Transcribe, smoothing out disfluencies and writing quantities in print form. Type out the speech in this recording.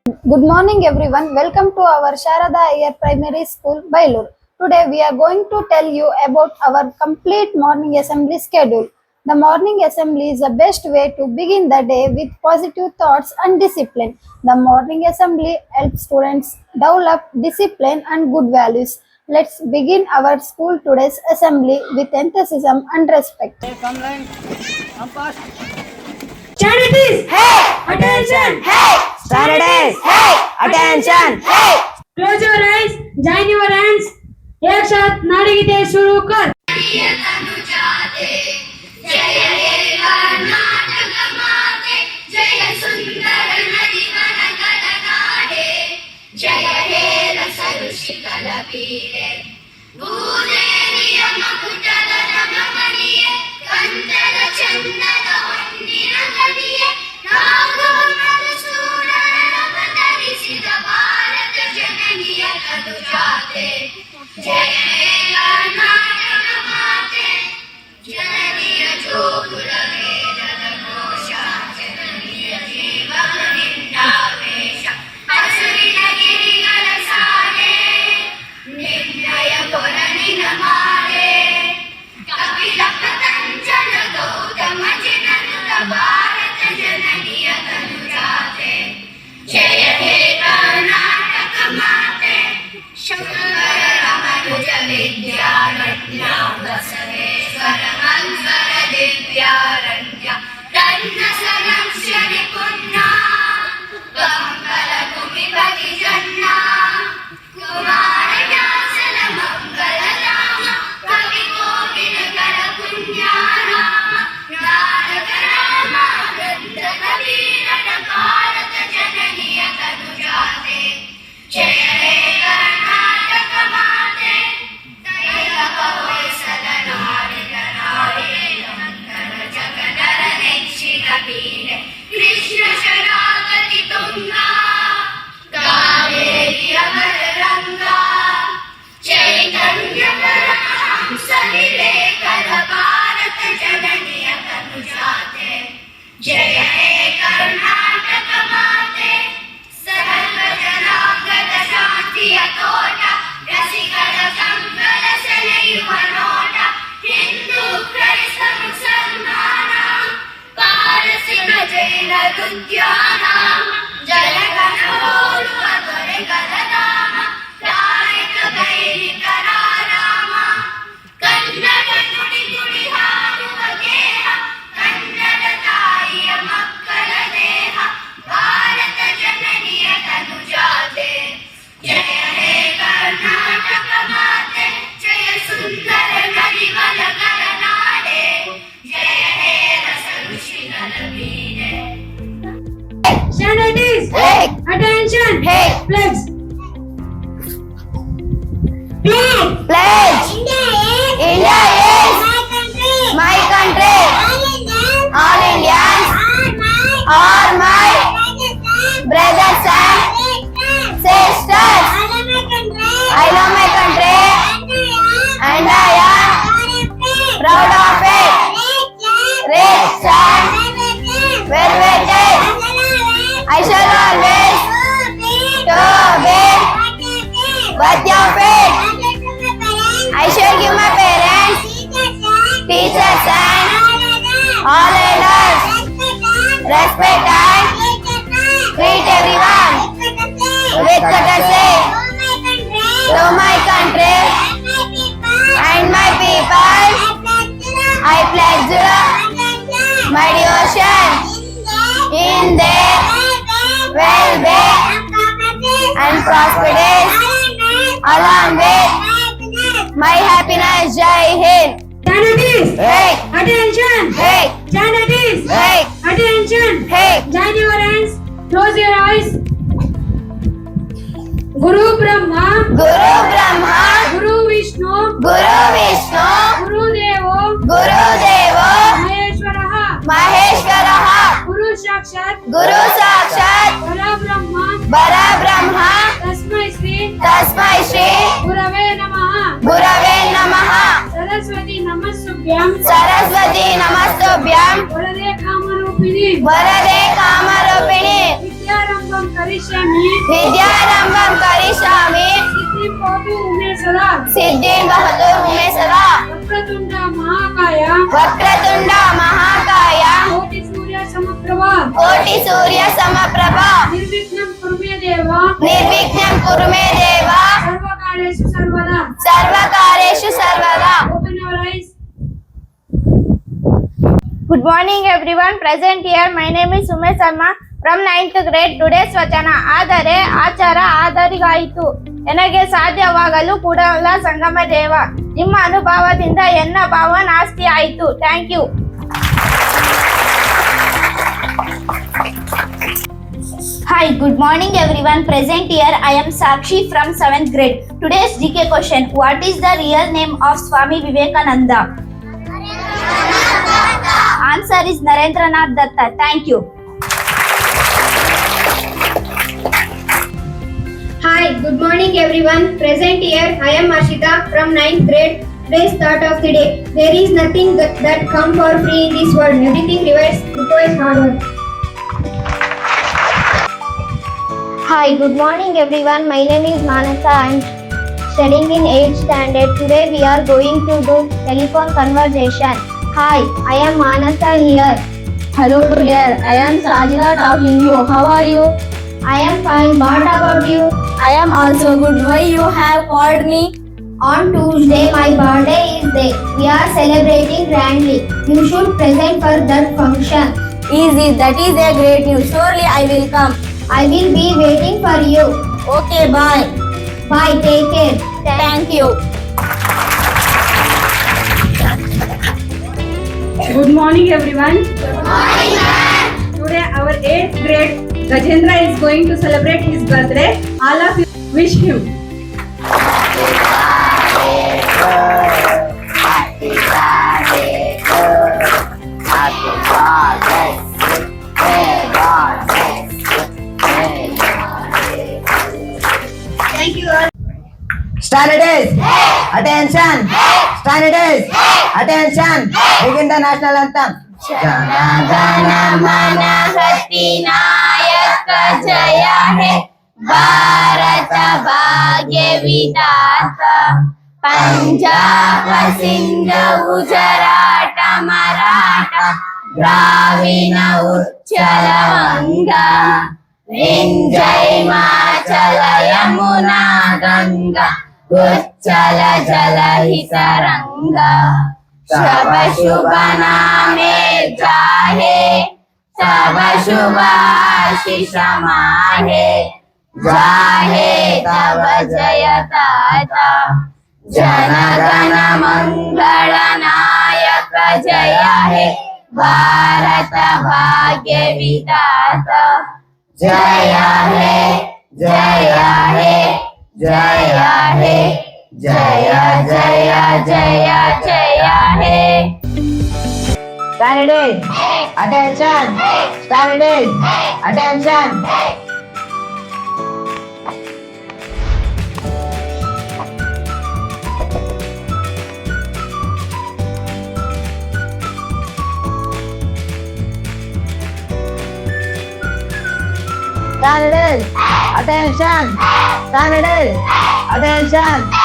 Good morning everyone. Welcome to our Sharada Ayer Primary School, Bailur. Today we are going to tell you about our complete morning assembly schedule. The morning assembly is the best way to begin the day with positive thoughts and discipline. The morning assembly helps students develop discipline and good values. Let's begin our school today's assembly with enthusiasm and respect. Come line, come fast. Charities! Hey! Attention! Hey! Saturdays! Hey! Attention! Hey! Close your eyes, join your hands. एक साथ नारीगीते शुरू कर. Charities! Hey! Attention! Hey! Pledge! Flag! Pledge! India is India my is country. my country. All Indians All are Indians my are my brothers and sisters. sisters. I love my country and I am proud of it. Rich and well weighted. I shall always to be worthy of it. I shall give my parents, teachers and all elders respect and treat everyone with courtesy. To my country and my people, I pledge my devotion in their well-being and prosperity along with my happiness. Jai Hind. Charities! Hey! Attention! Hey! Charities! Hey! Attention! Hey! Join your hands. Close your eyes. Guru Brahma, Guru Brahma, Guru Vishnu, Guru Vishnu, Guru Devo, Guru Devo, Maheshwaraha, Maheshwaraha, Guru Sakshat, Guru Sakshat, Para Brahma, Bara Brahma, Tasmai Shri, Tasmai Shri, Gurave Namaha, Gurave Namaha, Saraswati Namasubhyam, Saraswati Namastubhyam, Varade Kamarupini, Varade Kamarupini, Vidyaramba Vidyarambham करिष्यामि विद्यारंभं करिष्यामि सिद्धिं भवतु मे सदा सिद्धिं भवतु मे सदा वक्रतुंड महाकाय वक्रतुंड महाकाय कोटि सूर्य समप्रभा कोटि सूर्य समप्रभा निर्विघ्नं कुरु मे देव निर्विघ्नं कुरु मे देव सर्वकार्येषु सर्वदा सर्वकार्येषु सर्वदा open your eyes. Good morning everyone. Present here. My name is Umesh Sharma from 9th grade. Today's ವಚನ ಆದರೆ ಆಚಾರ ಆದರಿಗಾಯಿತು ನನಗೆ ಸಾಧ್ಯವಾಗಲು ಕೂಡಲ ಸಂಗಮ ದೇವ ನಿಮ್ಮ ಅನುಭವದಿಂದ ಎನ್ನ ಭಾವ ನಾಸ್ತಿ ಆಯಿತು. Thank you. Hi, good morning everyone. Present here I am Sakshi from 7th grade. Today's GK question. What is the real name of Swami Vivekananda? Answer is Narendranath Datta. Thank you. Hi, good morning everyone. Present here I am Ashita from 9th grade. Today's thought of the day. There is nothing that comes for free in this world. Everything requires hard work. Hi, good morning everyone. My name is Manasa. I am studying in 8th standard. Today we are going to do telephone conversation. Hi, I am Manasa here. Hello dear. I am Sajida talking you. How are you? I am fine. What about you? I am also good. Why you have called me? On Tuesday my birthday is there. We are celebrating grandly. You should present for that function. Easy. That is a great news. Surely I will come. I will be waiting for you. Okay, bye. Bye. Take care. Thank you. Good morning everyone. Good morning ma'am. Today our 8th grade Gajendra is going to celebrate his birthday. All of you wish him. Standards, attention, standards, attention. Begin the national anthem. Jana Gana Mana Nayak Jaya Hai Bharata Bhagya Vidata Punjab Sindh Gujarat Maratha Dravina Uchala Vanga Vindhya Himachala Yamuna Ganga Uchala Jala Hisaranga सब शुभ नामे जाहे सब शुभ आशीष माहे जाहे तब जय दाता जन गण मंगल नायक जय हे भारत भाग्य विधाता जय हे जय हे जय हे जय जय जय जय हे Standards, attention, standards, attention. Standards, attention, standards, attention.